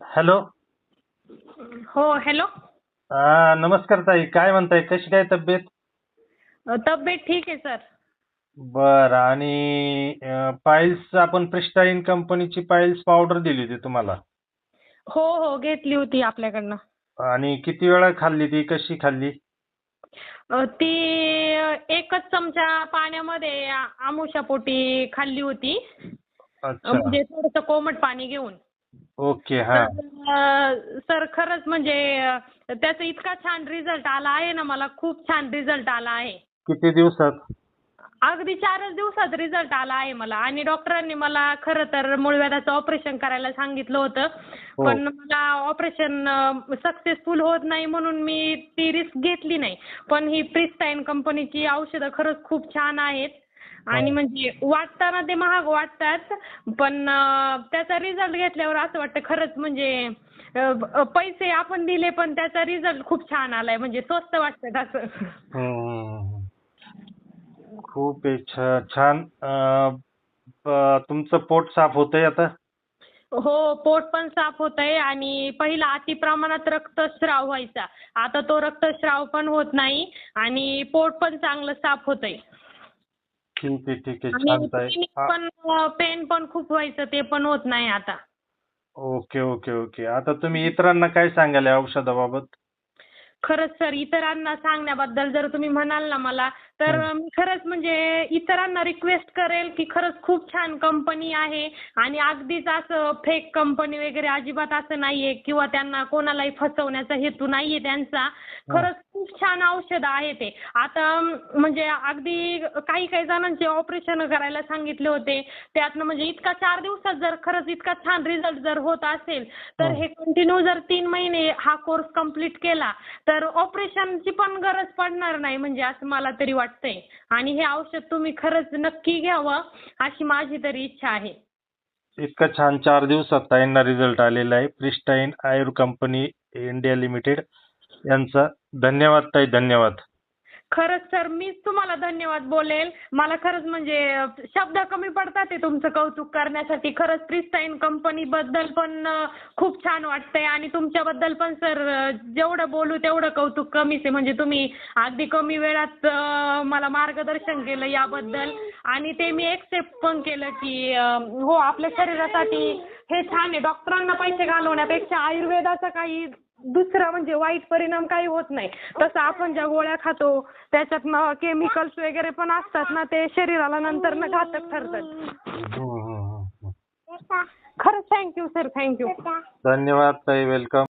Hello. हो, hello. नमस्कार ताई, काय म्हणताय, कशी काय तब्येत? तब्येत ठीक आहे सर. बरं. आणि पाईल्स, आपण प्रिस्टाईन कंपनीची पाईल्स पावडर दिली होती तुम्हाला. हो हो, घेतली होती आपल्याकडनं. आणि किती वेळा खाल्ली ती, कशी खाल्ली? ती एकच चमचा पाण्यामध्ये आमुषापोटी खाल्ली होती. अच्छा. म्हणजे थोडंसं कोमट पाणी घेऊन. ओके. हा. तर सर खरंच म्हणजे त्याचा इतका छान रिझल्ट आला आहे ना, मला खूप छान रिझल्ट आला आहे. किती दिवसात? अगदी 4च दिवसात रिझल्ट आला आहे मला. आणि डॉक्टरांनी मला खरं तर मूळव्याधाचं ऑपरेशन करायला सांगितलं होतं. हो. पण मला ऑपरेशन सक्सेसफुल होत नाही म्हणून मी ती रिस्क घेतली नाही. पण ही प्रिस्टाईन कंपनीची औषधं खरंच खूप छान आहेत. आणि हा. म्हणजे वाटताना ते महाग वाटतात, पण त्याचा रिझल्ट घेतल्यावर असं वाटतं खरंच म्हणजे पैसे आपण दिले पण त्याचा रिझल्ट खूप छान आलाय, म्हणजे स्वस्त वाटतं असं. हम्म. खूप छान. तुमचं पोट साफ होतंय आता? हो, पोट पण साफ होतंय. आणि पहिला अति प्रमाणात रक्तस्राव व्हायचा. आता तो रक्तस्राव पण होत नाही आणि पोट पण चांगलं साफ होतंय. ठीक आहे, ठीक आहे. छान आणि ताई. पेन पण खूप व्हायचं, ते पण होत नाही आता. Okay, okay, okay. आता तुम्ही इतरांना काय सांगाल या औषधाबाबत? खरंच सर, इतरांना सांगण्याबद्दल जर तुम्ही म्हणाल ना मला, तर हं. मी खरंच म्हणजे इतरांना रिक्वेस्ट करेल की खरंच खूप छान कंपनी आहे. आणि अगदीच असं फेक कंपनी वगैरे अजिबात असं नाहीये किंवा त्यांना कोणालाही फसवण्याचा हेतू नाहीये त्यांचा. हं. खरंच खूप छान औषध आहे ते. आता म्हणजे अगदी काही काही जणांचे ऑपरेशन करायला सांगितले होते. त्यातनं म्हणजे इतका 4 दिवसात जर खरंच इतका छान रिझल्ट जर होत असेल, तर हं. हे कंटिन्यू जर 3 महिने हा कोर्स कंप्लीट केला, तर ऑपरेशनची पण गरज पडणार नाही, म्हणजे असं मला तरी वाटतंय. आणि हे औषध तुम्ही खरंच नक्की घ्यावं, अशी माझी तरी इच्छा आहे. इतका छान 4 दिवसात ताईंना रिझल्ट आलेला आहे. प्रिस्टाईन आयुर कंपनी इंडिया लिमिटेड यांचा. धन्यवाद ताई, धन्यवाद. खरंच सर, मीच तुम्हाला धन्यवाद बोलेल. मला खरंच म्हणजे शब्द कमी पडतात आहे तुमचं कौतुक करण्यासाठी. खरंच प्रिस्टाईन कंपनीबद्दल पण खूप छान वाटतंय. आणि तुमच्याबद्दल पण सर जेवढं बोलू तेवढं कौतुक कमीच आहे. म्हणजे तुम्ही अगदी कमी वेळात मला मार्गदर्शन केलं याबद्दल. आणि ते मी एक्सेप्ट पण केलं की हो, आपल्या शरीरासाठी हे छान आहे. डॉक्टरांना पैसे घालवण्यापेक्षा आयुर्वेदाचा काही दुसरा म्हणजे वाईट परिणाम काही होत नाही. तसं आपण ज्या गोळ्या खातो त्याच्यात केमिकल्स वगैरे पण असतात ना, ते शरीराला नंतर घातक ठरतात. हं, हं, हं, हं. खरंच थँक्यू सर, थँक्यू. धन्यवाद ताई, वेलकम.